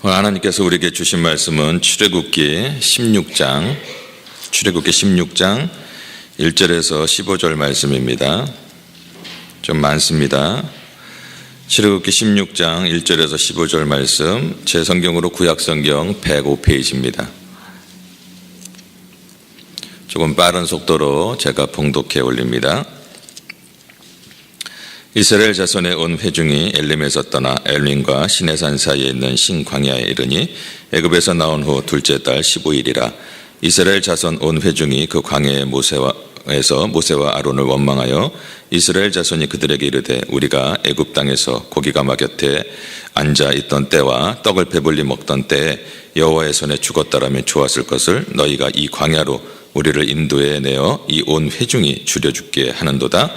하나님께서 우리에게 주신 말씀은 출애굽기 16장 1절에서 15절 말씀입니다. 좀 많습니다. 출애굽기 16장 1절에서 15절 말씀, 제 성경으로 구약성경 105페이지입니다. 조금 빠른 속도로 제가 봉독해 올립니다. 이스라엘 자손의 온 회중이 엘림에서 떠나 엘림과 시내산 사이에 있는 신광야에 이르니 애굽에서 나온 후 둘째 달 15일이라. 이스라엘 자손 온 회중이 그 광야에 모세와 아론을 원망하여 이스라엘 자손이 그들에게 이르되 우리가 애굽 땅에서 고기가마 곁에 앉아 있던 때와 떡을 배불리 먹던 때에 여호와의 손에 죽었다라면 좋았을 것을 너희가 이 광야로 우리를 인도해 내어 이 온 회중이 줄여죽게 하는도다.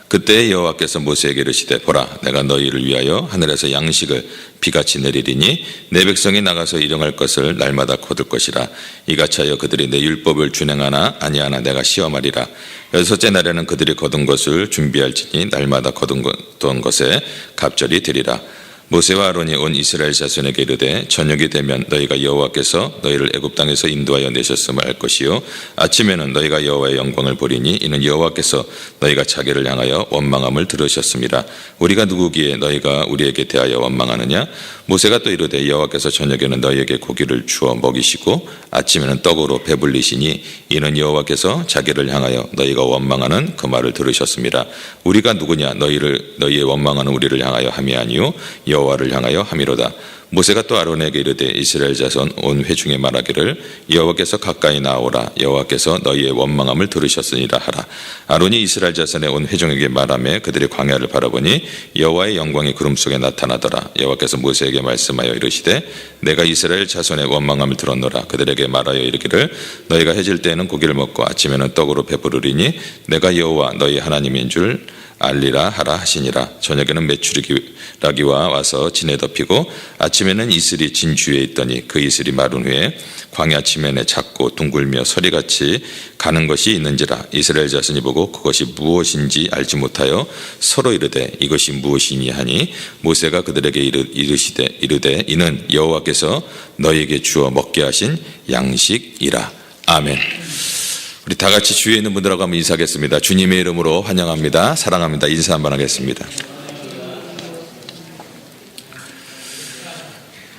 그때 여호와께서 모세에게 이르시되 보라, 내가 너희를 위하여 하늘에서 양식을 비같이 내리리니 내 백성이 나가서 일용할 것을 날마다 거둘 것이라. 이같이 하여 그들이 내 율법을 준행하나 아니하나 내가 시험하리라. 여섯째 날에는 그들이 거둔 것을 준비할지니 날마다 거둔 것에 갑절이 되리라. 모세와 아론이 온 이스라엘 자손에게 이르되 저녁이 되면 너희가 여호와께서 너희를 애굽 땅에서 인도하여 내셨음을 알 것이요 아침에는 너희가 여호와의 영광을 보리니 이는 여호와께서 너희가 자기를 향하여 원망함을 들으셨습니다. 우리가 누구기에 너희가 우리에게 대하여 원망하느냐? 모세가 또 이르되 여호와께서 저녁에는 너희에게 고기를 주어 먹이시고 아침에는 떡으로 배불리시니 이는 여호와께서 자기를 향하여 너희가 원망하는 그 말을 들으셨습니다. 우리가 누구냐? 너희의 원망하는 우리를 향하여 함이 아니요 여호와를 향하여 함이로다. 모세가 또 아론에게 이르되 이스라엘 자손 온 회중에 말하기를 여호와께서 가까이 나오라. 여호와께서 너희의 원망함을 들으셨으니라 하라. 아론이 이스라엘 자손의 온 회중에게 말하며 그들의 광야를 바라보니 여호와의 영광이 구름 속에 나타나더라. 여호와께서 모세에게 말씀하여 이르시되 내가 이스라엘 자손의 원망함을 들었노라. 그들에게 말하여 이르기를 너희가 해질 때에는 고기를 먹고 아침에는 떡으로 배부르리니 내가 여호와 너희 하나님인 줄 알리라 하라 하시니라. 저녁에는 메추라기와 와서 진에 덮이고 아침에는 이슬이 진 주위에 있더니 그 이슬이 마른 후에 광야 지면에 작고 둥글며 서리같이 가는 것이 있는지라. 이스라엘 자손이 보고 그것이 무엇인지 알지 못하여 서로 이르되 이것이 무엇이니 하니 모세가 그들에게 이르되 이는 여호와께서 너희에게 주어 먹게 하신 양식이라. 아멘. 우리 다 같이 주위에 있는 분들하고 한번 인사하겠습니다. 주님의 이름으로 환영합니다. 사랑합니다. 인사 한번 하겠습니다.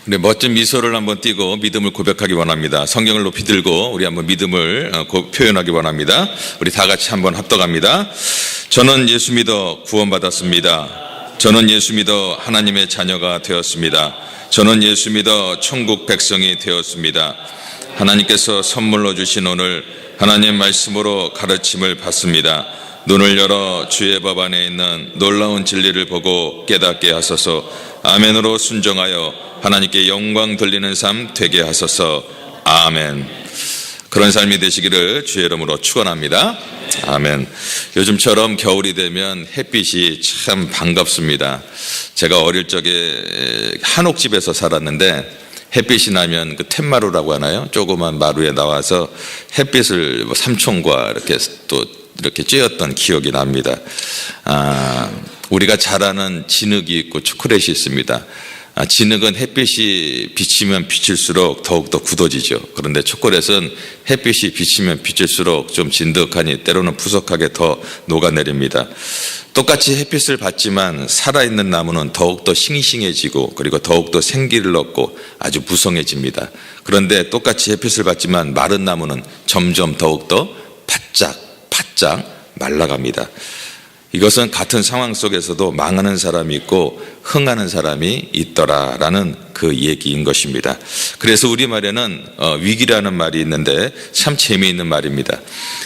네, 멋진 미소를 한번 띠고 믿음을 고백하기 원합니다. 성경을 높이 들고 우리 한번 믿음을 표현하기 원합니다. 우리 다 같이 한번 합독합니다. 저는 예수 믿어 구원받았습니다. 저는 예수 믿어 하나님의 자녀가 되었습니다. 저는 예수 믿어 천국 백성이 되었습니다. 하나님께서 선물로 주신 오늘 하나님 말씀으로 가르침을 받습니다. 눈을 열어 주의 법 안에 있는 놀라운 진리를 보고 깨닫게 하소서. 아멘으로 순종하여 하나님께 영광 돌리는 삶 되게 하소서. 아멘. 그런 삶이 되시기를 주의 이름으로 축원합니다. 아멘. 요즘처럼 겨울이 되면 햇빛이 참 반갑습니다. 제가 어릴 적에 한옥집에서 살았는데 햇빛이 나면 그 툇마루라고 하나요? 조그만 마루에 나와서 햇빛을 삼촌과 이렇게 쬐었던 기억이 납니다. 우리가 잘 아는 진흙이 있고 초콜릿이 있습니다. 진흙은 햇빛이 비치면 비칠수록 더욱더 굳어지죠. 그런데 초콜릿은 햇빛이 비치면 비칠수록 좀 진득하니 때로는 푸석하게 더 녹아내립니다. 똑같이 햇빛을 받지만 살아있는 나무는 더욱더 싱싱해지고 그리고 더욱더 생기를 얻고 아주 무성해집니다. 그런데 똑같이 햇빛을 받지만 마른 나무는 점점 더욱더 바짝 말라갑니다. 이것은 같은 상황 속에서도 망하는 사람이 있고 흥하는 사람이 있더라라는 그 얘기인 것입니다. 그래서 우리말에는 위기라는 말이 있는데 참 재미있는 말입니다.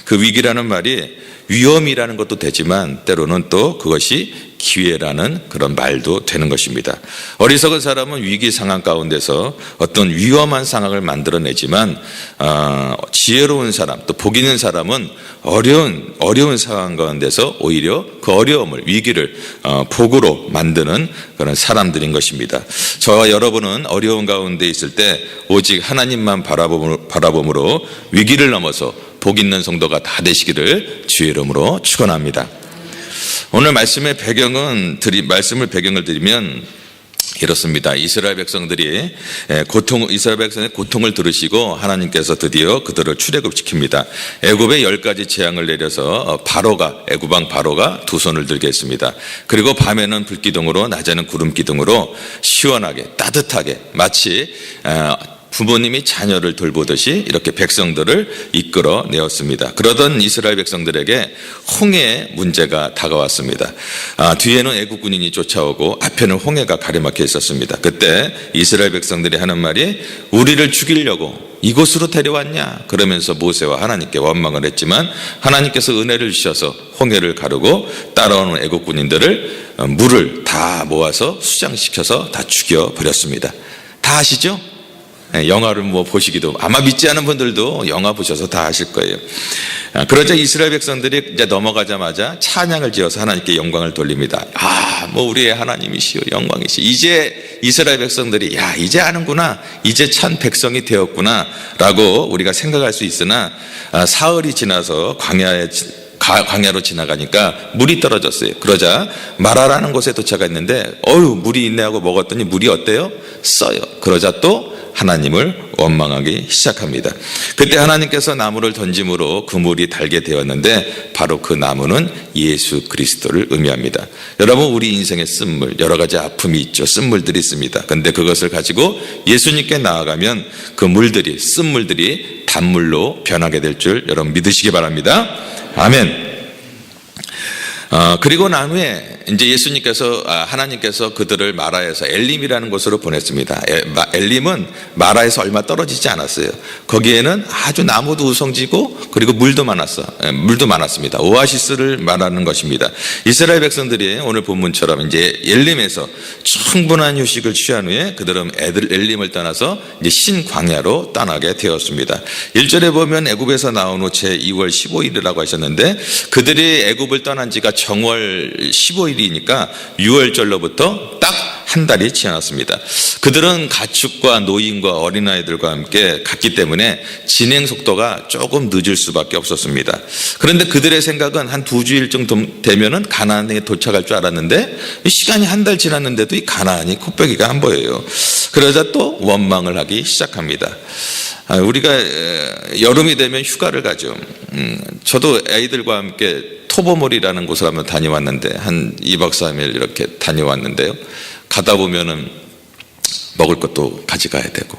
그 위기라는 말이 위험이라는 것도 되지만 때로는 또 그것이 기회라는 그런 말도 되는 것입니다. 어리석은 사람은 위기 상황 가운데서 어떤 위험한 상황을 만들어내지만 지혜로운 사람 또 복 있는 사람은 어려운 상황 가운데서 오히려 그 어려움을 위기를 복으로 만드는 그런 사람들인 것입니다. 저와 여러분은 어려운 가운데 있을 때 오직 하나님만 바라봄으로 위기를 넘어서 복 있는 성도가 다 되시기를 주의 이름으로 축원합니다. 오늘 말씀을 배경을 드리면 이렇습니다. 이스라엘 백성의 고통을 들으시고 하나님께서 드디어 그들을 출애굽시킵니다. 애굽에 10가지 재앙을 내려서 애굽 왕 바로가 두 손을 들게 했습니다. 그리고 밤에는 불기둥으로 낮에는 구름기둥으로 시원하게 따뜻하게 마치 부모님이 자녀를 돌보듯이 이렇게 백성들을 이끌어 내었습니다. 그러던 이스라엘 백성들에게 홍해의 문제가 다가왔습니다. 뒤에는 애국 군인이 쫓아오고 앞에는 홍해가 가려막혀 있었습니다. 그때 이스라엘 백성들이 하는 말이 우리를 죽이려고 이곳으로 데려왔냐 그러면서 모세와 하나님께 원망을 했지만 하나님께서 은혜를 주셔서 홍해를 가르고 따라오는 애국 군인들을 물을 다 모아서 수장시켜서 다 죽여버렸습니다. 다 아시죠? 영화를 보시기도 아마 믿지 않은 분들도 영화 보셔서 다 아실 거예요. 그러자 이스라엘 백성들이 이제 넘어가자마자 찬양을 지어서 하나님께 영광을 돌립니다. 우리의 하나님이시여 영광이시. 이제 이스라엘 백성들이 이제 아는구나, 이제 참 백성이 되었구나 라고 우리가 생각할 수 있으나 사흘이 지나서 광야로 지나가니까 물이 떨어졌어요. 그러자 마라라는 곳에 도착했는데 물이 있네 하고 먹었더니 물이 어때요? 써요. 그러자 또 하나님을 원망하기 시작합니다. 그때 하나님께서 나무를 던짐으로 그 물이 달게 되었는데 바로 그 나무는 예수 그리스도를 의미합니다. 여러분, 우리 인생의 쓴물, 여러 가지 아픔이 있죠. 쓴물들이 있습니다. 그런데 그것을 가지고 예수님께 나아가면 그 물들이, 쓴물들이 단물로 변하게 될 줄 여러분 믿으시기 바랍니다. 아멘. 그리고 난 후에 이제 하나님께서 그들을 마라에서 엘림이라는 곳으로 보냈습니다. 엘림은 마라에서 얼마 떨어지지 않았어요. 거기에는 아주 나무도 우성지고 그리고 물도 많았습니다. 오아시스를 말하는 것입니다. 이스라엘 백성들이 오늘 본문처럼 이제 엘림에서 충분한 휴식을 취한 후에 그들은 엘림을 떠나서 이제 신광야로 떠나게 되었습니다. 1절에 보면 애굽에서 나온 후 제 2월 15일이라고 하셨는데 그들이 애굽을 떠난 지가 정월 15일이니까 6월절로부터 딱 한 달이 지났습니다. 그들은 가축과 노인과 어린아이들과 함께 갔기 때문에 진행 속도가 조금 늦을 수밖에 없었습니다. 그런데 그들의 생각은 한 2주일 정도 되면은 가나안에 도착할 줄 알았는데 시간이 한 달 지났는데도 이 가나안이 콧배기가 안 보여요. 그러자 또 원망을 하기 시작합니다. 우리가 여름이 되면 휴가를 가죠. 저도 아이들과 함께 토보몰이라는 곳을 한번 다녀왔는데 한 2박 3일 이렇게 다녀왔는데요. 가다 보면은 먹을 것도 가져가야 되고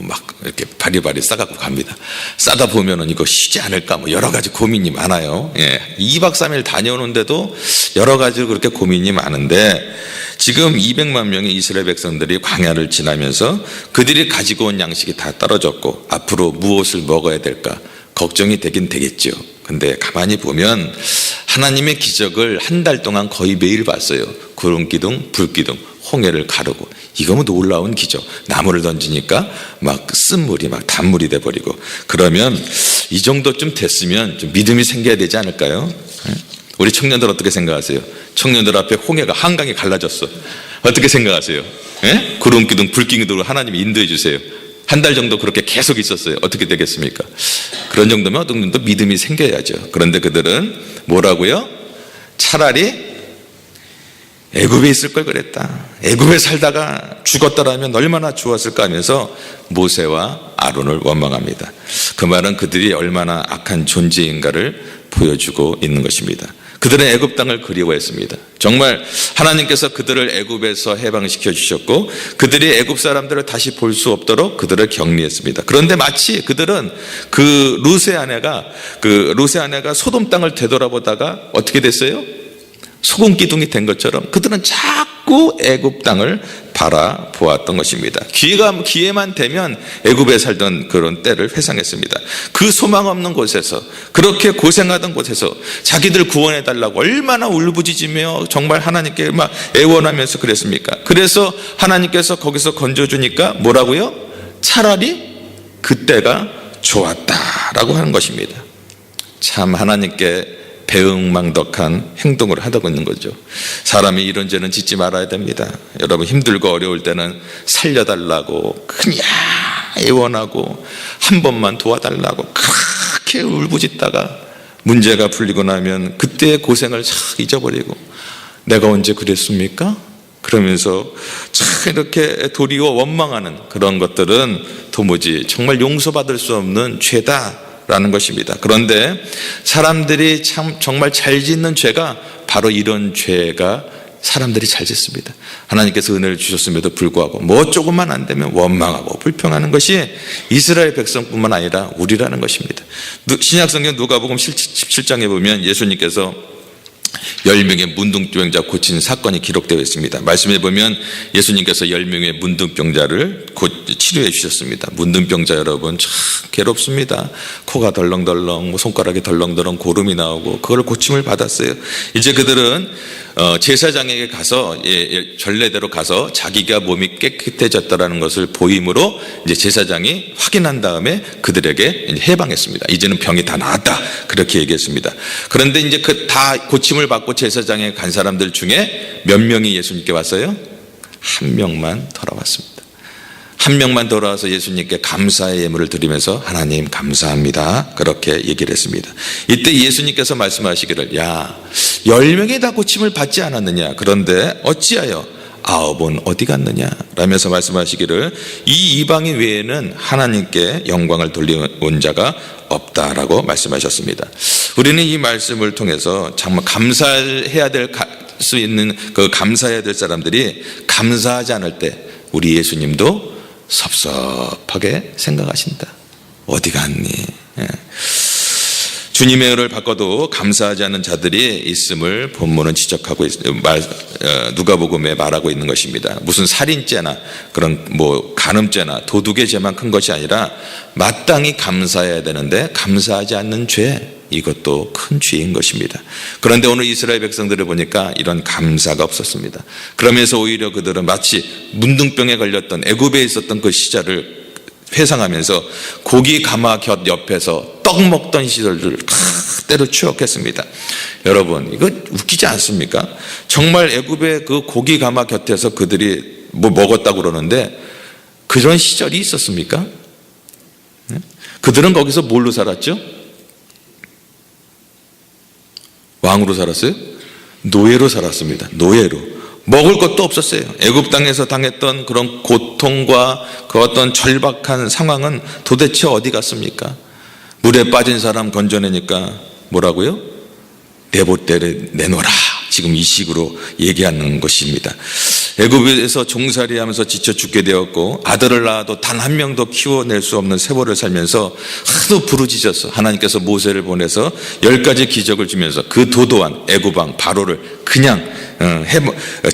막 이렇게 바리바리 싸갖고 갑니다. 싸다 보면은 이거 쉬지 않을까 여러 가지 고민이 많아요. 2박 3일 다녀오는데도 여러 가지로 그렇게 고민이 많은데 지금 200만 명의 이스라엘 백성들이 광야를 지나면서 그들이 가지고 온 양식이 다 떨어졌고 앞으로 무엇을 먹어야 될까 걱정이 되긴 되겠죠. 근데 가만히 보면 하나님의 기적을 한 달 동안 거의 매일 봤어요. 구름기둥, 불기둥, 홍해를 가르고 이거면 놀라운 기적. 나무를 던지니까 막 쓴물이 막 단물이 돼버리고 그러면 이 정도쯤 됐으면 좀 믿음이 생겨야 되지 않을까요? 우리 청년들 어떻게 생각하세요? 청년들 앞에 홍해가 한강이 갈라졌어. 어떻게 생각하세요? 구름기둥, 불기둥으로 하나님이 인도해 주세요. 한 달 정도 그렇게 계속 있었어요. 어떻게 되겠습니까? 그런 정도면 어느 정도 믿음이 생겨야죠. 그런데 그들은 뭐라고요? 차라리 애굽에 있을 걸 그랬다. 애굽에 살다가 죽었더라면 얼마나 좋았을까 하면서 모세와 아론을 원망합니다. 그 말은 그들이 얼마나 악한 존재인가를 보여주고 있는 것입니다. 그들은 애굽 땅을 그리워했습니다. 정말 하나님께서 그들을 애굽에서 해방시켜 주셨고 그들이 애굽 사람들을 다시 볼 수 없도록 그들을 격리했습니다. 그런데 마치 그들은 그 루세 아내가 소돔 땅을 되돌아보다가 어떻게 됐어요? 소금 기둥이 된 것처럼 그들은 자꾸 애굽 땅을 바라보았던 것입니다. 기회만 되면 애굽에 살던 그런 때를 회상했습니다. 그 소망 없는 곳에서 그렇게 고생하던 곳에서 자기들 구원해달라고 얼마나 울부짖으며 정말 하나님께 막 애원하면서 그랬습니까? 그래서 하나님께서 거기서 건져주니까 뭐라고요? 차라리 그때가 좋았다라고 하는 것입니다. 참 하나님께 배응망덕한 행동을 하고 있는 거죠. 사람이 이런 죄는 짓지 말아야 됩니다. 여러분 힘들고 어려울 때는 살려달라고 그냥 애원하고 한 번만 도와달라고 그렇게 울부짖다가 문제가 풀리고 나면 그때의 고생을 싹 잊어버리고 내가 언제 그랬습니까? 그러면서 참 이렇게 도리어 원망하는 그런 것들은 도무지 정말 용서받을 수 없는 죄다라는 것입니다. 그런데 사람들이 참 정말 잘 짓는 죄가 바로 이런 죄가 사람들이 잘 짓습니다. 하나님께서 은혜를 주셨음에도 불구하고 뭐 조금만 안 되면 원망하고 불평하는 것이 이스라엘 백성뿐만 아니라 우리라는 것입니다. 신약성경 누가복음 17장에 보면 예수님께서 10명의 문둥병자 고친 사건이 기록되어 있습니다. 말씀해 보면 예수님께서 10명의 문둥병자를 치료해 주셨습니다. 문둥병자 여러분 참 괴롭습니다. 코가 덜렁덜렁, 손가락이 덜렁덜렁 고름이 나오고 그걸 고침을 받았어요. 이제 그들은 제사장에게 가서 전례대로 가서 자기가 몸이 깨끗해졌다라는 것을 보임으로 이제 제사장이 확인한 다음에 그들에게 해방했습니다. 이제는 병이 다 나았다 그렇게 얘기했습니다. 그런데 이제 그 다 고침을 받고 제사장에 간 사람들 중에 몇 명이 예수님께 왔어요? 한 명만 돌아왔습니다. 한 명만 돌아와서 예수님께 감사의 예물을 드리면서 하나님 감사합니다 그렇게 얘기를 했습니다. 이때 예수님께서 말씀하시기를 야 10명이 다 고침을 받지 않았느냐 그런데 어찌하여 9은 어디 갔느냐 라면서 말씀하시기를 이 이방인 외에는 하나님께 영광을 돌려온 자가 없다라고 말씀하셨습니다. 우리는 이 말씀을 통해서 정말 감사해야 될 수 있는 그 감사해야 될 사람들이 감사하지 않을 때 우리 예수님도 섭섭하게 생각하신다. 어디 갔니? 주님의 은혜를 받고도 감사하지 않는 자들이 있음을 본문은 지적하고 누가복음에 말하고 있는 것입니다. 무슨 살인죄나 그런 뭐 간음죄나 도둑의 죄만 큰 것이 아니라 마땅히 감사해야 되는데 감사하지 않는 죄 이것도 큰 죄인 것입니다. 그런데 오늘 이스라엘 백성들을 보니까 이런 감사가 없었습니다. 그러면서 오히려 그들은 마치 문둥병에 걸렸던 애굽에 있었던 그 시절을 회상하면서 고기 가마 곁 옆에서 떡 먹던 시절을 때로 추억했습니다. 여러분 이거 웃기지 않습니까? 정말 애굽의 그 고기 가마 곁에서 그들이 뭐 먹었다고 그러는데 그런 시절이 있었습니까? 그들은 거기서 뭘로 살았죠? 왕으로 살았어요? 노예로 살았습니다. 노예로. 먹을 것도 없었어요. 애굽 땅에서 당했던 그런 고통과 그 어떤 절박한 상황은 도대체 어디 갔습니까? 물에 빠진 사람 건져내니까 뭐라고요? 내 보떼를 내놓으라. 지금 이 식으로 얘기하는 것입니다. 애굽에서 종살이하면서 지쳐 죽게 되었고 아들을 낳아도 단 한 명도 키워낼 수 없는 세월을 살면서 하도 부르짖어서 하나님께서 모세를 보내서 10가지 기적을 주면서 그 도도한 애굽왕 바로를 그냥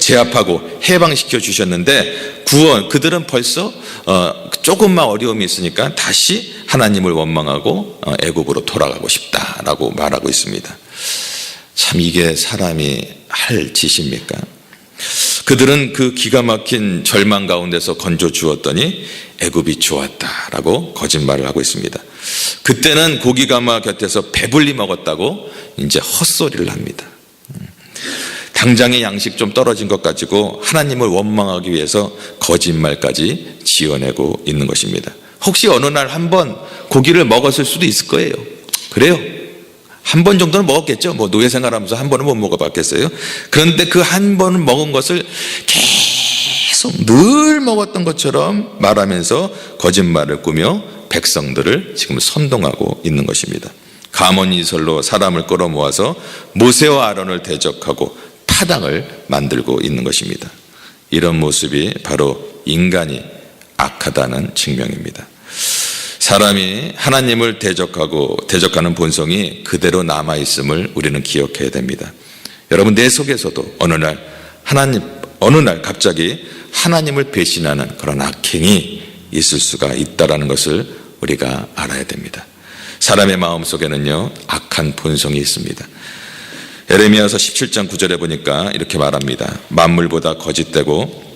제압하고 해방시켜 주셨는데 그들은 벌써 조금만 어려움이 있으니까 다시 하나님을 원망하고 애굽으로 돌아가고 싶다라고 말하고 있습니다. 참 이게 사람이 할 짓입니까? 그들은 그 기가 막힌 절망 가운데서 건져 주었더니 애굽이 좋았다라고 거짓말을 하고 있습니다. 그때는 고기 가마 곁에서 배불리 먹었다고 이제 헛소리를 합니다. 당장의 양식 좀 떨어진 것 가지고 하나님을 원망하기 위해서 거짓말까지 지어내고 있는 것입니다. 혹시 어느 날 한 번 고기를 먹었을 수도 있을 거예요. 그래요? 한 번 정도는 먹었겠죠. 뭐 노예 생활하면서 한 번은 못 먹어봤겠어요. 그런데 그 한 번 먹은 것을 계속 늘 먹었던 것처럼 말하면서 거짓말을 꾸며 백성들을 지금 선동하고 있는 것입니다. 가문이설로 사람을 끌어모아서 모세와 아론을 대적하고 타당을 만들고 있는 것입니다. 이런 모습이 바로 인간이 악하다는 증명입니다. 사람이 하나님을 대적하는 본성이 그대로 남아있음을 우리는 기억해야 됩니다. 여러분 내 속에서도 어느 날 갑자기 하나님을 배신하는 그런 악행이 있을 수가 있다는 것을 우리가 알아야 됩니다. 사람의 마음속에는요 악한 본성이 있습니다. 에레미야서 17장 9절에 보니까 이렇게 말합니다. 만물보다 거짓되고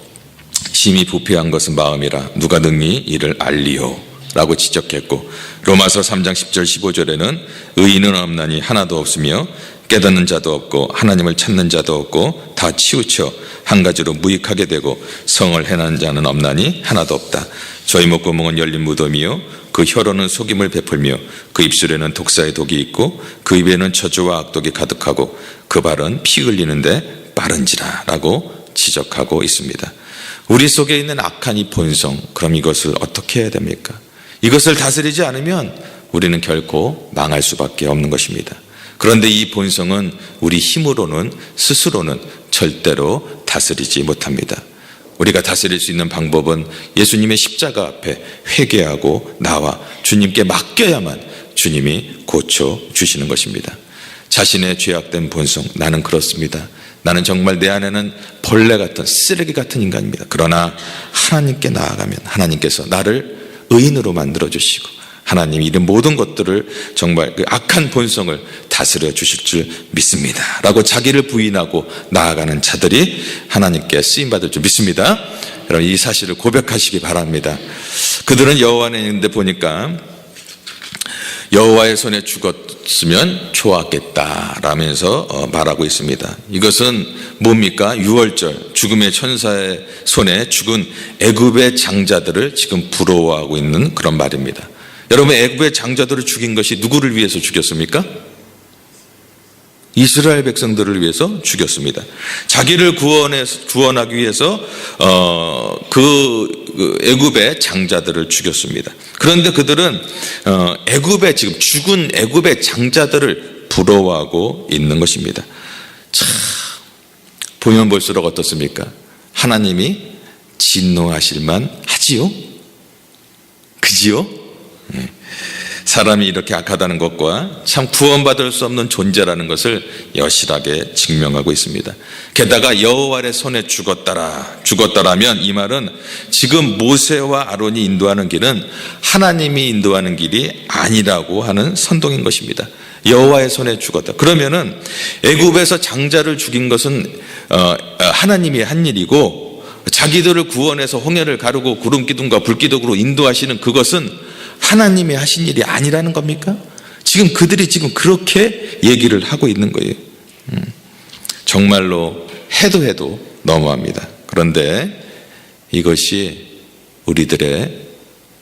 심히 부패한 것은 마음이라 누가 능히 이를 알리요 라고 지적했고, 로마서 3장 10절 15절에는 의인은 없나니 하나도 없으며 깨닫는 자도 없고 하나님을 찾는 자도 없고 다 치우쳐 한 가지로 무익하게 되고 성을 행하는 자는 없나니 하나도 없다. 저희 목구멍은 열린 무덤이요 그 혀로는 속임을 베풀며 그 입술에는 독사의 독이 있고 그 입에는 저주와 악독이 가득하고 그 발은 피 흘리는데 빠른지라 라고 지적하고 있습니다. 우리 속에 있는 악한 이 본성, 그럼 이것을 어떻게 해야 됩니까? 이것을 다스리지 않으면 우리는 결코 망할 수밖에 없는 것입니다. 그런데 이 본성은 우리 힘으로는 스스로는 절대로 다스리지 못합니다. 우리가 다스릴 수 있는 방법은 예수님의 십자가 앞에 회개하고 나와 주님께 맡겨야만 주님이 고쳐주시는 것입니다. 자신의 죄악된 본성, 나는 그렇습니다. 나는 정말 내 안에는 벌레 같은 쓰레기 같은 인간입니다. 그러나 하나님께 나아가면 하나님께서 나를 의인으로 만들어주시고 하나님이 이런 모든 것들을 정말 그 악한 본성을 다스려 주실 줄 믿습니다 라고 자기를 부인하고 나아가는 자들이 하나님께 쓰임받을 줄 믿습니다. 여러분, 이 사실을 고백하시기 바랍니다. 그들은 여호와 안에 있는데 보니까 여호와의 손에 죽었으면 좋았겠다 라면서 말하고 있습니다. 이것은 뭡니까? 유월절 죽음의 천사의 손에 죽은 애굽의 장자들을 지금 부러워하고 있는 그런 말입니다. 여러분, 애굽의 장자들을 죽인 것이 누구를 위해서 죽였습니까? 이스라엘 백성들을 위해서 죽였습니다. 자기를 구원하기 위해서 그 애굽의 장자들을 죽였습니다. 그런데 그들은 애굽의 지금 죽은 애굽의 장자들을 부러워하고 있는 것입니다. 참 보면 볼수록 어떻습니까? 하나님이 진노하실만 하지요? 그지요? 사람이 이렇게 악하다는 것과 참 구원받을 수 없는 존재라는 것을 여실하게 증명하고 있습니다. 게다가 여호와의 손에 죽었다라면 이 말은 지금 모세와 아론이 인도하는 길은 하나님이 인도하는 길이 아니라고 하는 선동인 것입니다. 여호와의 손에 죽었다. 그러면은 애굽에서 장자를 죽인 것은 하나님이 한 일이고, 자기들을 구원해서 홍해를 가르고 구름 기둥과 불 기둥으로 인도하시는 그것은 하나님이 하신 일이 아니라는 겁니까? 지금 그들이 지금 그렇게 얘기를 하고 있는 거예요. 정말로 해도 너무합니다. 그런데 이것이 우리들의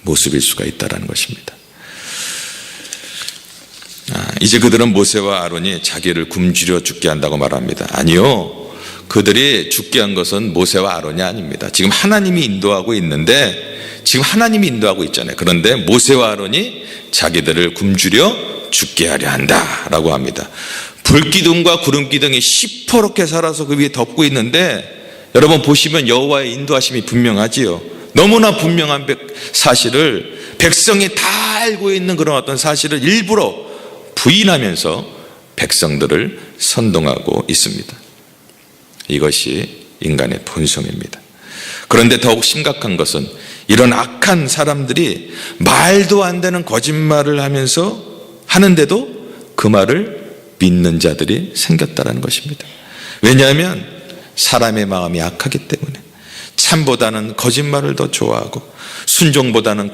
모습일 수가 있다는 것입니다. 이제 그들은 모세와 아론이 자기를 굶주려 죽게 한다고 말합니다. 아니요, 그들이 죽게 한 것은 모세와 아론이 아닙니다. 지금 하나님이 인도하고 있는데, 지금 하나님이 인도하고 있잖아요. 그런데 모세와 아론이 자기들을 굶주려 죽게 하려 한다라고 합니다. 불기둥과 구름기둥이 시퍼렇게 살아서 그 위에 덮고 있는데, 여러분 보시면 여호와의 인도하심이 분명하지요. 너무나 분명한 사실을, 백성이 다 알고 있는 그런 어떤 사실을 일부러 부인하면서 백성들을 선동하고 있습니다. 이것이 인간의 본성입니다. 그런데 더욱 심각한 것은 이런 악한 사람들이 말도 안 되는 거짓말을 하는데도 그 말을 믿는 자들이 생겼다는 것입니다. 왜냐하면 사람의 마음이 악하기 때문에 참보다는 거짓말을 더 좋아하고, 순종보다는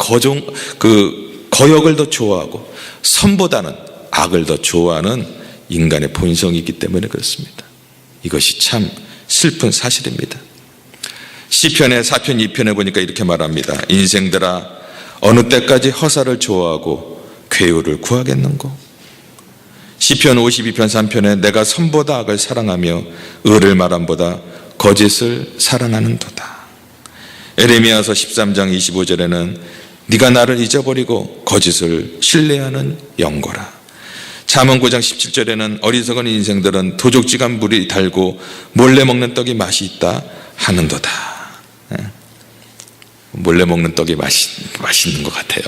거역을 더 좋아하고, 선보다는 악을 더 좋아하는 인간의 본성이기 때문에 그렇습니다. 이것이 참 슬픈 사실입니다. 시편의 4편 2편에 보니까 이렇게 말합니다. 인생들아, 어느 때까지 허사를 좋아하고 괴유를 구하겠는고? 시편 52편 3편에 내가 선보다 악을 사랑하며 의를 말함보다 거짓을 사랑하는도다. 에레미야서 13장 25절에는 네가 나를 잊어버리고 거짓을 신뢰하는 영거라. 잠언 9장 17절에는 어리석은 인생들은 도적지간 물이 달고 몰래 먹는 떡이 맛이 있다 하는도다. 몰래 먹는 떡이 맛있는 것 같아요.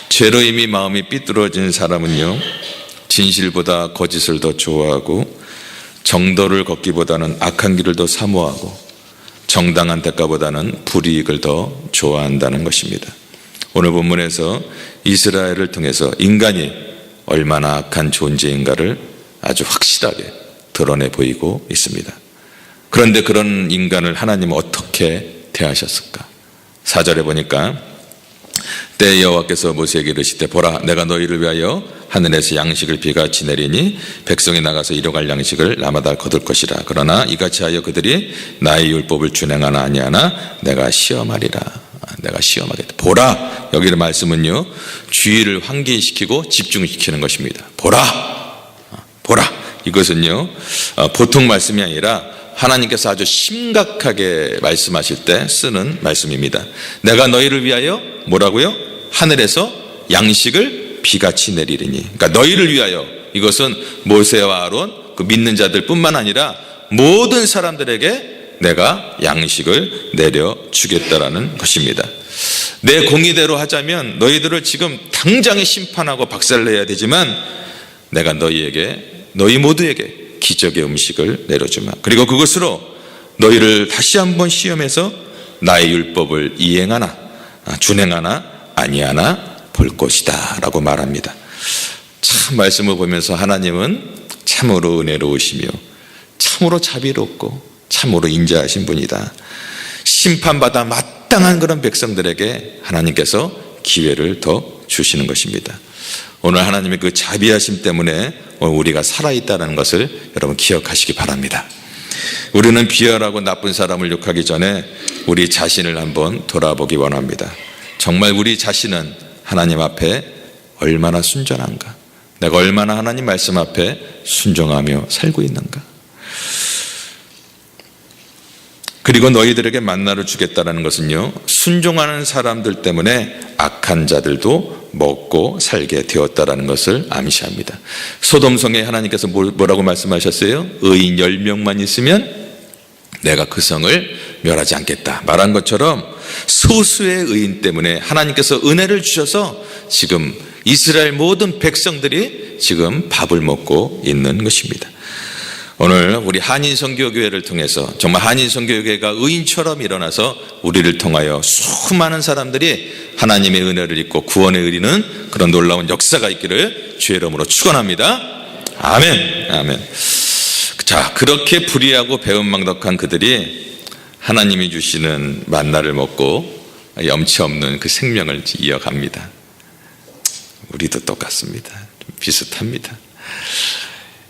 죄로 이미 마음이 삐뚤어진 사람은요, 진실보다 거짓을 더 좋아하고, 정도를 걷기보다는 악한 길을 더 사모하고, 정당한 대가보다는 불이익을 더 좋아한다는 것입니다. 오늘 본문에서 이스라엘을 통해서 인간이 얼마나 악한 존재인가를 아주 확실하게 드러내 보이고 있습니다. 그런데 그런 인간을 하나님은 어떻게 대하셨을까? 4절에 보니까 때 여호와께서 모세에게 이르시되 보라, 내가 너희를 위하여 하늘에서 양식을 비같이 내리니 백성이 나가서 이뤄갈 양식을 라마다 거둘 것이라. 그러나 이같이 하여 그들이 나의 율법을 준행하나 아니하나 내가 시험하리라. 내가 시험하겠다. 보라, 여기의 말씀은요, 주의를 환기시키고 집중시키는 것입니다. 보라, 이것은요 보통 말씀이 아니라 하나님께서 아주 심각하게 말씀하실 때 쓰는 말씀입니다. 내가 너희를 위하여 뭐라고요? 하늘에서 양식을 비같이 내리리니. 그러니까 너희를 위하여, 이것은 모세와 아론 그 믿는 자들 뿐만 아니라 모든 사람들에게 내가 양식을 내려주겠다라는 것입니다. 내 공의대로 하자면 너희들을 지금 당장에 심판하고 박살내야 되지만 내가 너희 모두에게 기적의 음식을 내려주마. 그리고 그것으로 너희를 다시 한번 시험해서 나의 율법을 이행하나 준행하나 아니하나 볼 것이다 라고 말합니다. 참 말씀을 보면서 하나님은 참으로 은혜로우시며 참으로 자비롭고 참으로 인자하신 분이다. 심판받아 마땅한 그런 백성들에게 하나님께서 기회를 더 주시는 것입니다. 오늘 하나님의 그 자비하심 때문에 오늘 우리가 살아있다는 것을 여러분 기억하시기 바랍니다. 우리는 비열하고 나쁜 사람을 욕하기 전에 우리 자신을 한번 돌아보기 원합니다. 정말 우리 자신은 하나님 앞에 얼마나 순전한가? 내가 얼마나 하나님 말씀 앞에 순종하며 살고 있는가? 그리고 너희들에게 만나를 주겠다는 것은요, 순종하는 사람들 때문에 악한 자들도 먹고 살게 되었다라는 것을 암시합니다. 소돔성에 하나님께서 뭐라고 말씀하셨어요? 의인 10명만 있으면 내가 그 성을 멸하지 않겠다 말한 것처럼 소수의 의인 때문에 하나님께서 은혜를 주셔서 지금 이스라엘 모든 백성들이 지금 밥을 먹고 있는 것입니다. 오늘 우리 한인선교교회를 통해서 정말 한인선교교회가 의인처럼 일어나서 우리를 통하여 수많은 사람들이 하나님의 은혜를 입고 구원에 이르는 그런 놀라운 역사가 있기를 주의 이름으로 축원합니다. 아멘. 아멘. 자, 그렇게 불의하고 배은망덕한 그들이 하나님이 주시는 만나를 먹고 염치 없는 그 생명을 이어갑니다. 우리도 똑같습니다. 좀 비슷합니다.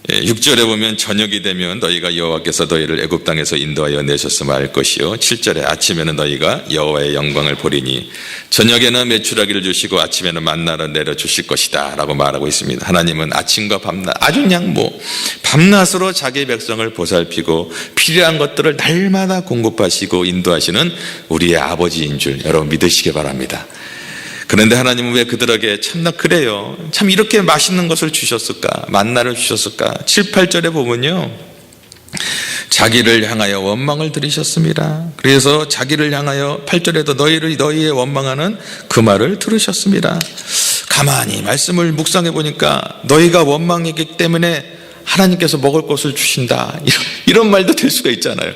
6절에 보면 저녁이 되면 너희가 여호와께서 너희를 애굽 땅에서 인도하여 내셨음을 알 것이요 7절에 아침에는 너희가 여호와의 영광을 보리니 저녁에는 메추라기를 주시고 아침에는 만나를 내려주실 것이다 라고 말하고 있습니다. 하나님은 아침과 밤낮 아주 그냥 밤낮으로 자기 백성을 보살피고 필요한 것들을 날마다 공급하시고 인도하시는 우리의 아버지인 줄 여러분 믿으시기 바랍니다. 그런데 하나님은 왜 그들에게 참나 그래요, 참 이렇게 맛있는 것을 주셨을까, 만나를 주셨을까? 7, 8절에 보면요, 자기를 향하여 원망을 들으셨습니다. 그래서 자기를 향하여 8절에도 너희의 원망하는 그 말을 들으셨습니다. 가만히 말씀을 묵상해 보니까 너희가 원망이기 때문에 하나님께서 먹을 것을 주신다, 이런 말도 될 수가 있잖아요.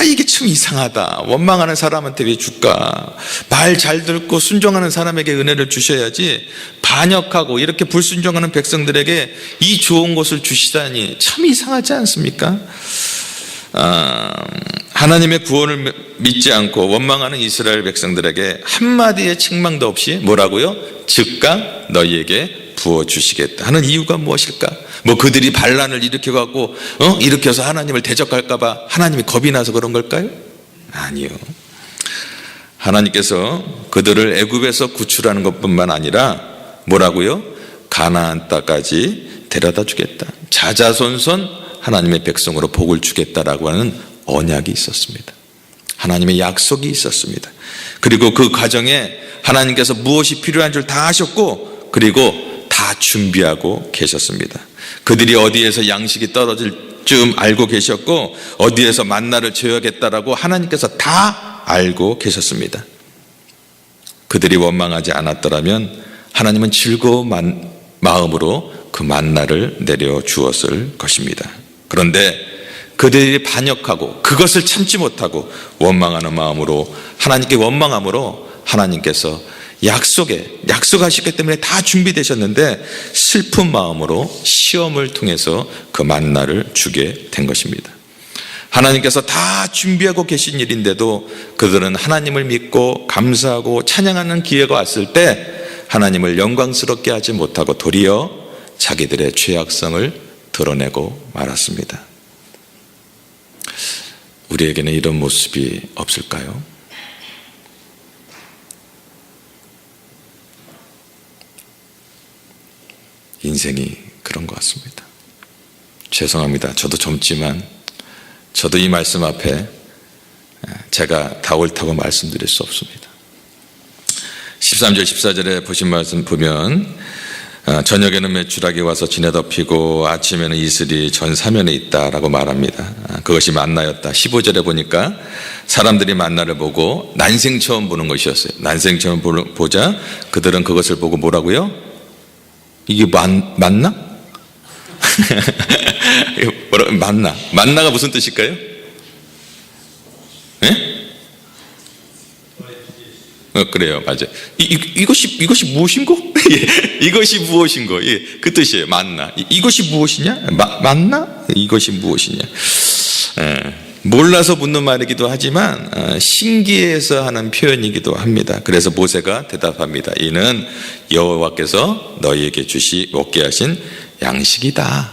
이게 참 이상하다. 원망하는 사람한테 왜 줄까? 말 잘 듣고 순종하는 사람에게 은혜를 주셔야지 반역하고 이렇게 불순종하는 백성들에게 이 좋은 것을 주시다니 참 이상하지 않습니까? 하나님의 구원을 믿지 않고 원망하는 이스라엘 백성들에게 한마디의 책망도 없이 뭐라고요? 즉각 너희에게 부어주시겠다 하는 이유가 무엇일까? 그들이 반란을 일으켜갖고 일으켜서 하나님을 대적할까봐 하나님이 겁이 나서 그런 걸까요? 아니요. 하나님께서 그들을 애굽에서 구출하는 것뿐만 아니라 뭐라고요? 가나안 땅까지 데려다 주겠다. 자자손손 하나님의 백성으로 복을 주겠다라고 하는 언약이 있었습니다. 하나님의 약속이 있었습니다. 그리고 그 과정에 하나님께서 무엇이 필요한 줄 다 아셨고 그리고 다 준비하고 계셨습니다. 그들이 어디에서 양식이 떨어질 줄 알고 계셨고 어디에서 만나를 줘야겠다라고 하나님께서 다 알고 계셨습니다. 그들이 원망하지 않았더라면 하나님은 즐거운 마음으로 그 만나를 내려주었을 것입니다. 그런데 그들이 반역하고 그것을 참지 못하고 원망하는 마음으로 하나님께 원망함으로 하나님께서 약속하셨기 때문에 다 준비되셨는데 슬픈 마음으로 시험을 통해서 그 만나를 주게 된 것입니다. 하나님께서 다 준비하고 계신 일인데도 그들은 하나님을 믿고 감사하고 찬양하는 기회가 왔을 때 하나님을 영광스럽게 하지 못하고 도리어 자기들의 죄악성을 드러내고 말았습니다. 우리에게는 이런 모습이 없을까요? 인생이 그런 것 같습니다. 죄송합니다. 저도 젊지만 저도 이 말씀 앞에 제가 다 옳다고 말씀드릴 수 없습니다. 13절 14절에 보신 말씀 보면 저녁에는 메추라기 와서 진에 덮이고 아침에는 이슬이 전 사면에 있다라고 말합니다. 그것이 만나였다. 15절에 보니까 사람들이 만나를 보고 난생 처음 보는 것이었어요. 난생 처음 보자 그들은 그것을 보고 뭐라고요? 이게 만나? 만나가 무슨 뜻일까요? 네? 그래요, 맞아요. 이것이 무엇인고? 예, 이것이 무엇인고? 예, 그 뜻이에요. 만나. 이것이 무엇이냐? 만나? 이것이 무엇이냐? 몰라서 묻는 말이기도 하지만 신기해서 하는 표현이기도 합니다. 그래서 모세가 대답합니다. 이는 여호와께서 너희에게 먹게 하신 양식이다.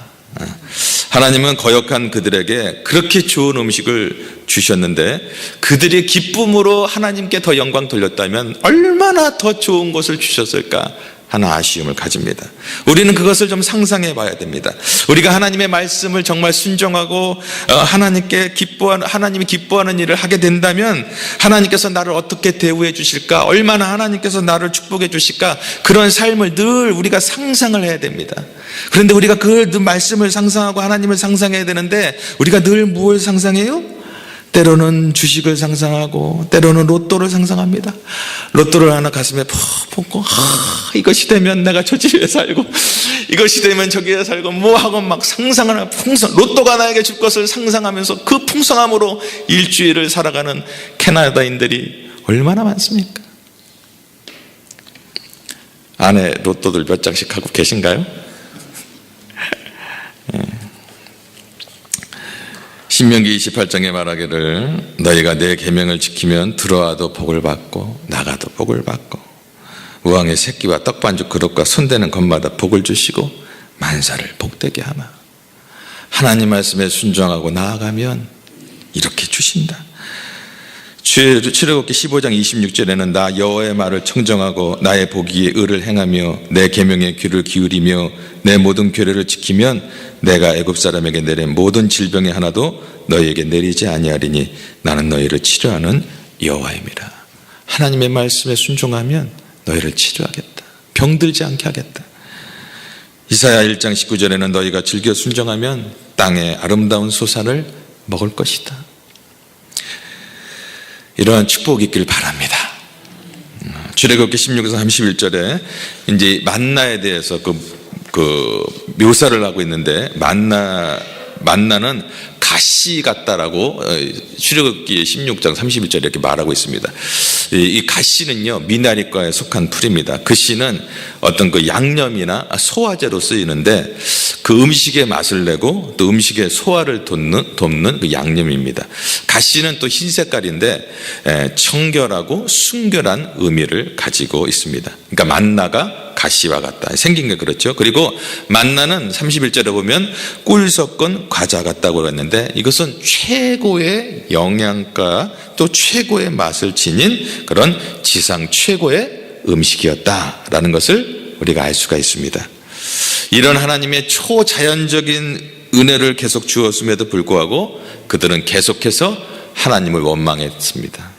하나님은 거역한 그들에게 그렇게 좋은 음식을 주셨는데 그들이 기쁨으로 하나님께 더 영광 돌렸다면 얼마나 더 좋은 것을 주셨을까 하는 아쉬움을 가집니다. 우리는 그것을 좀 상상해 봐야 됩니다. 우리가 하나님의 말씀을 정말 순종하고 하나님이 기뻐하는 일을 하게 된다면 하나님께서 나를 어떻게 대우해 주실까, 얼마나 하나님께서 나를 축복해 주실까, 그런 삶을 늘 우리가 상상을 해야 됩니다. 그런데 우리가 그 말씀을 상상하고 하나님을 상상해야 되는데 우리가 늘 무엇을 상상해요? 때로는 주식을 상상하고 때로는 로또를 상상합니다. 로또를 하나 가슴에 푹 품고 이것이 되면 내가 저 집에 살고 이것이 되면 저기에 살고 뭐하고 막 상상하는 로또가 나에게 줄 것을 상상하면서 그 풍성함으로 일주일을 살아가는 캐나다인들이 얼마나 많습니까? 안에 로또들 몇 장씩 하고 계신가요? 신명기 28장에 말하기를 너희가 내 계명을 지키면 들어와도 복을 받고 나가도 복을 받고 우왕의 새끼와 떡반죽 그릇과 손대는 것마다 복을 주시고 만사를 복되게 하마. 하나님 말씀에 순종하고 나아가면 이렇게 주신다. 출애굽기 15장 26절에는 나 여호와의 말을 청정하고 나의 보기에 의를 행하며 내 계명에 귀를 기울이며 내 모든 규례를 지키면 내가 애굽 사람에게 내린 모든 질병의 하나도 너희에게 내리지 아니하리니 나는 너희를 치료하는 여호와임이라. 하나님의 말씀에 순종하면 너희를 치료하겠다. 병들지 않게 하겠다. 이사야 1장 19절에는 너희가 즐겨 순종하면 땅의 아름다운 소산을 먹을 것이다. 이러한 축복이 있길 바랍니다. 출애굽기 16장 31절에 이제 만나에 대해서 그 묘사를 하고 있는데 만나는 가시 같다라고 출애굽기 16장 31절에 이렇게 말하고 있습니다. 이 가시는요 미나리과에 속한 풀입니다. 그 씨는 어떤 그 양념이나 소화제로 쓰이는데 그 음식의 맛을 내고 또 음식의 소화를 돕는 그 양념입니다. 가시는 또 흰 색깔인데 청결하고 순결한 의미를 가지고 있습니다. 그러니까 만나가 가시와 같다. 생긴 게 그렇죠. 그리고 만나는 31절에 보면 꿀 섞은 과자 같다고 했는데 이것은 최고의 영양가 또 최고의 맛을 지닌 그런 지상 최고의 음식이었다라는 것을 우리가 알 수가 있습니다. 이런 하나님의 초자연적인 은혜를 계속 주었음에도 불구하고 그들은 계속해서 하나님을 원망했습니다.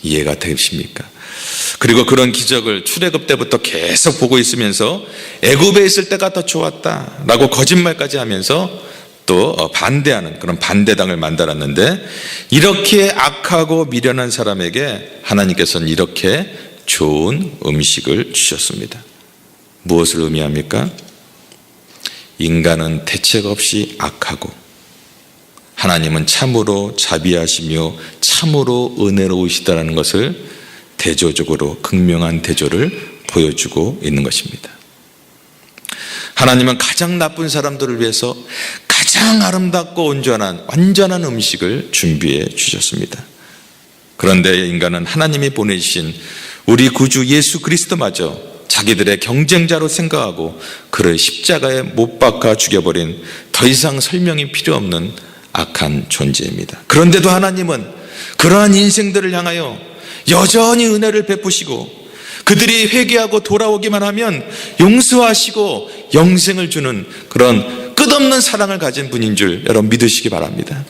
이해가 되십니까? 그리고 그런 기적을 출애굽 때부터 계속 보고 있으면서 애굽에 있을 때가 더 좋았다라고 거짓말까지 하면서 또 반대하는 그런 반대당을 만들었는데 이렇게 악하고 미련한 사람에게 하나님께서는 이렇게 좋은 음식을 주셨습니다. 무엇을 의미합니까? 인간은 대책 없이 악하고 하나님은 참으로 자비하시며 참으로 은혜로우시다라는 것을 대조적으로 극명한 대조를 보여주고 있는 것입니다. 하나님은 가장 나쁜 사람들을 위해서 가장 아름답고 완전한 음식을 준비해 주셨습니다. 그런데 인간은 하나님이 보내주신 우리 구주 예수 그리스도마저 자기들의 경쟁자로 생각하고 그를 십자가에 못 박아 죽여버린 더 이상 설명이 필요 없는 악한 존재입니다. 그런데도 하나님은 그러한 인생들을 향하여 여전히 은혜를 베푸시고 그들이 회개하고 돌아오기만 하면 용서하시고 영생을 주는 그런 끝없는 사랑을 가진 분인 줄 여러분 믿으시기 바랍니다.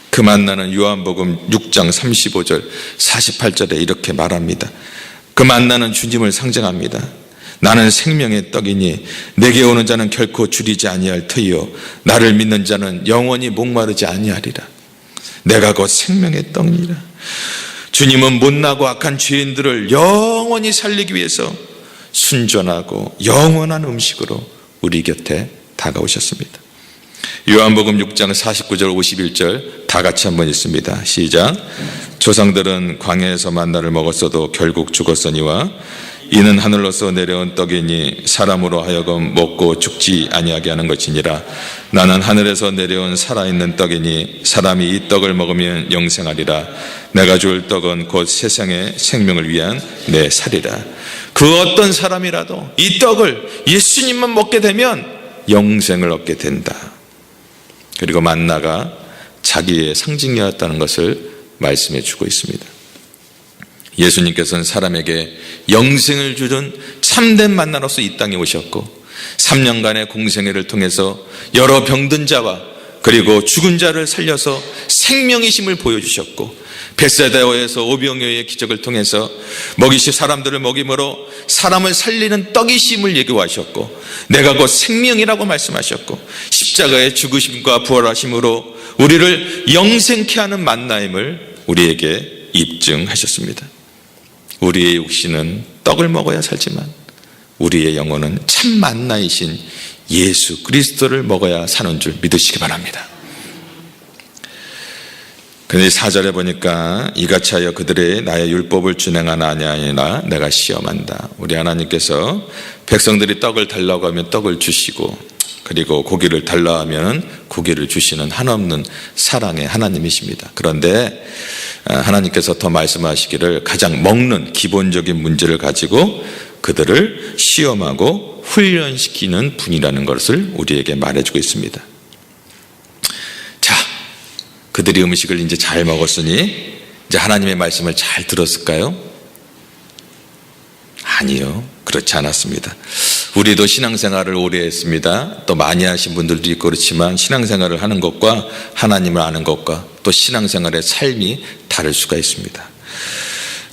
그 만나는 요한복음 6장 35절 48절에 이렇게 말합니다. 그 만나는 주님을 상징합니다. 나는 생명의 떡이니 내게 오는 자는 결코 줄이지 아니할 터이요 나를 믿는 자는 영원히 목마르지 아니하리라. 내가 곧 생명의 떡이니라. 주님은 못나고 악한 죄인들을 영원히 살리기 위해서 순전하고 영원한 음식으로 우리 곁에 다가오셨습니다. 요한복음 6장 49절 51절 다 같이 한번 읽습니다. 시작. 조상들은 광야에서 만나를 먹었어도 결국 죽었으니와 이는 하늘로서 내려온 떡이니 사람으로 하여금 먹고 죽지 아니하게 하는 것이니라. 나는 하늘에서 내려온 살아있는 떡이니 사람이 이 떡을 먹으면 영생하리라. 내가 줄 떡은 곧 세상의 생명을 위한 내 살이라. 그 어떤 사람이라도 이 떡을 예수님만 먹게 되면 영생을 얻게 된다. 그리고 만나가 자기의 상징이었다는 것을 말씀해 주고 있습니다. 예수님께서는 사람에게 영생을 주는 참된 만나로서 이 땅에 오셨고 3년간의 공생애를 통해서 여러 병든 자와 그리고 죽은 자를 살려서 생명이심을 보여주셨고 벳세다에서 오병이어의 기적을 통해서 먹이시 사람들을 먹임으로 사람을 살리는 떡이심을 예고하셨고 내가 곧 생명이라고 말씀하셨고 십자가의 죽으심과 부활하심으로 우리를 영생케 하는 만나임을 우리에게 입증하셨습니다. 우리의 육신은 떡을 먹어야 살지만 우리의 영혼은 참 만나이신 예수 그리스도를 먹어야 사는 줄 믿으시기 바랍니다. 그런데 4절에 보니까 이같이 하여 그들의 나의 율법을 준행하나 아니하니라 내가 시험한다. 우리 하나님께서 백성들이 떡을 달라고 하면 떡을 주시고 그리고 고기를 달라 하면 고기를 주시는 한없는 사랑의 하나님이십니다. 그런데 하나님께서 더 말씀하시기를 가장 먹는 기본적인 문제를 가지고 그들을 시험하고 훈련시키는 분이라는 것을 우리에게 말해주고 있습니다. 자, 그들이 음식을 이제 잘 먹었으니 이제 하나님의 말씀을 잘 들었을까요? 아니요, 그렇지 않았습니다. 우리도 신앙생활을 오래 했습니다. 또 많이 하신 분들도 있고 그렇지만 신앙생활을 하는 것과 하나님을 아는 것과 또 신앙생활의 삶이 다를 수가 있습니다.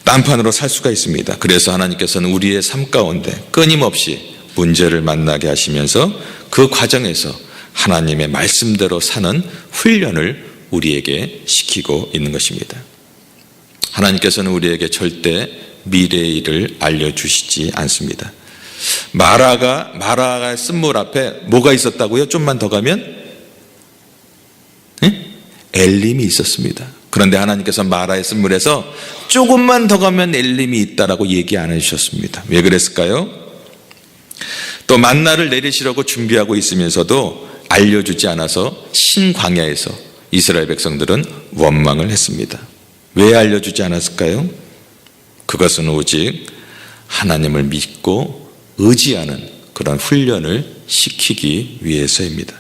딴판으로 살 수가 있습니다. 그래서 하나님께서는 우리의 삶 가운데 끊임없이 문제를 만나게 하시면서 그 과정에서 하나님의 말씀대로 사는 훈련을 우리에게 시키고 있는 것입니다. 하나님께서는 우리에게 절대 미래의 일을 알려주시지 않습니다. 마라가 쓴물 앞에 뭐가 있었다고요? 좀만 더 가면 엘림이 있었습니다. 그런데 하나님께서 마라의 쓴물에서 조금만 더 가면 엘림이 있다라고 얘기 안 해주셨습니다. 왜 그랬을까요? 또 만나를 내리시려고 준비하고 있으면서도 알려주지 않아서 신광야에서 이스라엘 백성들은 원망을 했습니다. 왜 알려주지 않았을까요? 그것은 오직 하나님을 믿고 의지하는 그런 훈련을 시키기 위해서입니다.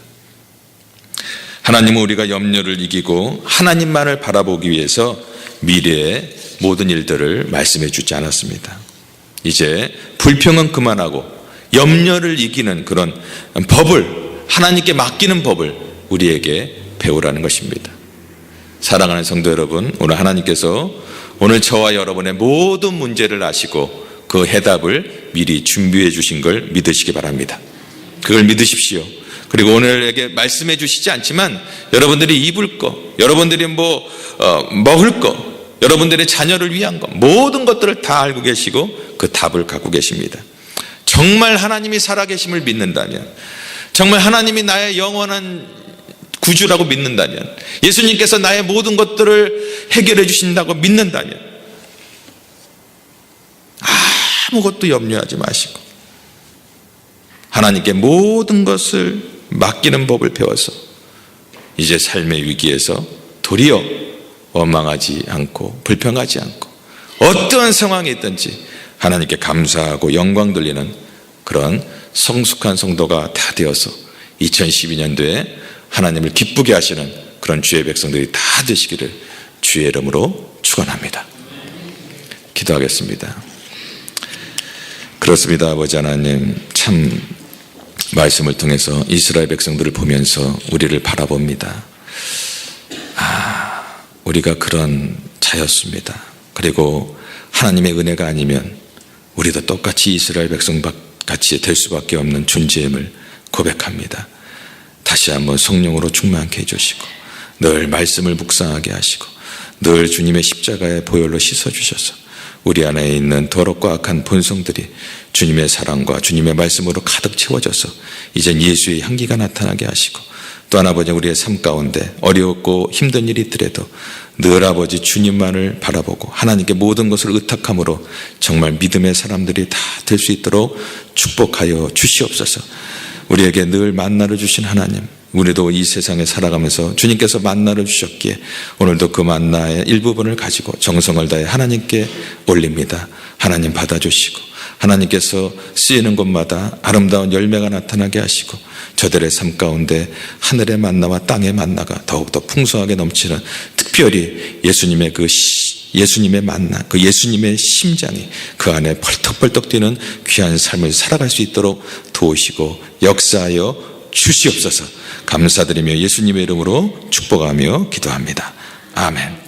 하나님은 우리가 염려를 이기고 하나님만을 바라보기 위해서 미래의 모든 일들을 말씀해 주지 않았습니다. 이제 불평은 그만하고 염려를 이기는 그런 법을, 하나님께 맡기는 법을 우리에게 배우라는 것입니다. 사랑하는 성도 여러분, 오늘 하나님께서 오늘 저와 여러분의 모든 문제를 아시고 그 해답을 미리 준비해 주신 걸 믿으시기 바랍니다. 그걸 믿으십시오. 그리고 오늘에게 말씀해 주시지 않지만 여러분들이 입을 거, 여러분들이 먹을 거, 여러분들의 자녀를 위한 것, 모든 것들을 다 알고 계시고 그 답을 갖고 계십니다. 정말 하나님이 살아계심을 믿는다면, 정말 하나님이 나의 영원한 구주라고 믿는다면, 예수님께서 나의 모든 것들을 해결해 주신다고 믿는다면 아무것도 염려하지 마시고 하나님께 모든 것을 맡기는 법을 배워서 이제 삶의 위기에서 도리어 원망하지 않고 불평하지 않고 어떠한 상황이 있든지 하나님께 감사하고 영광 돌리는 그런 성숙한 성도가 다 되어서 2012년도에 하나님을 기쁘게 하시는 그런 주의 백성들이 다 되시기를 주의 이름으로 축원합니다. 기도하겠습니다. 그렇습니다. 아버지 하나님, 참 말씀을 통해서 이스라엘 백성들을 보면서 우리를 바라봅니다. 우리가 그런 자였습니다. 그리고 하나님의 은혜가 아니면 우리도 똑같이 이스라엘 백성 같이 될 수밖에 없는 존재임을 고백합니다. 다시 한번 성령으로 충만케 해주시고 늘 말씀을 묵상하게 하시고 늘 주님의 십자가의 보혈로 씻어주셔서 우리 안에 있는 더럽고 악한 본성들이 주님의 사랑과 주님의 말씀으로 가득 채워져서 이젠 예수의 향기가 나타나게 하시고 또한 아버지 우리의 삶 가운데 어렵고 힘든 일이 있더라도 늘 아버지 주님만을 바라보고 하나님께 모든 것을 의탁함으로 정말 믿음의 사람들이 다 될 수 있도록 축복하여 주시옵소서. 우리에게 늘 만나를 주신 하나님, 우리도 이 세상에 살아가면서 주님께서 만나를 주셨기에 오늘도 그 만나의 일부분을 가지고 정성을 다해 하나님께 올립니다. 하나님 받아주시고 하나님께서 쓰이는 곳마다 아름다운 열매가 나타나게 하시고 저들의 삶 가운데 하늘의 만나와 땅의 만나가 더욱더 풍성하게 넘치는 특별히 예수님의 만나, 그 예수님의 심장이 그 안에 펄떡펄떡 뛰는 귀한 삶을 살아갈 수 있도록 도우시고 역사하여 주시옵소서. 감사드리며 예수님의 이름으로 축복하며 기도합니다. 아멘.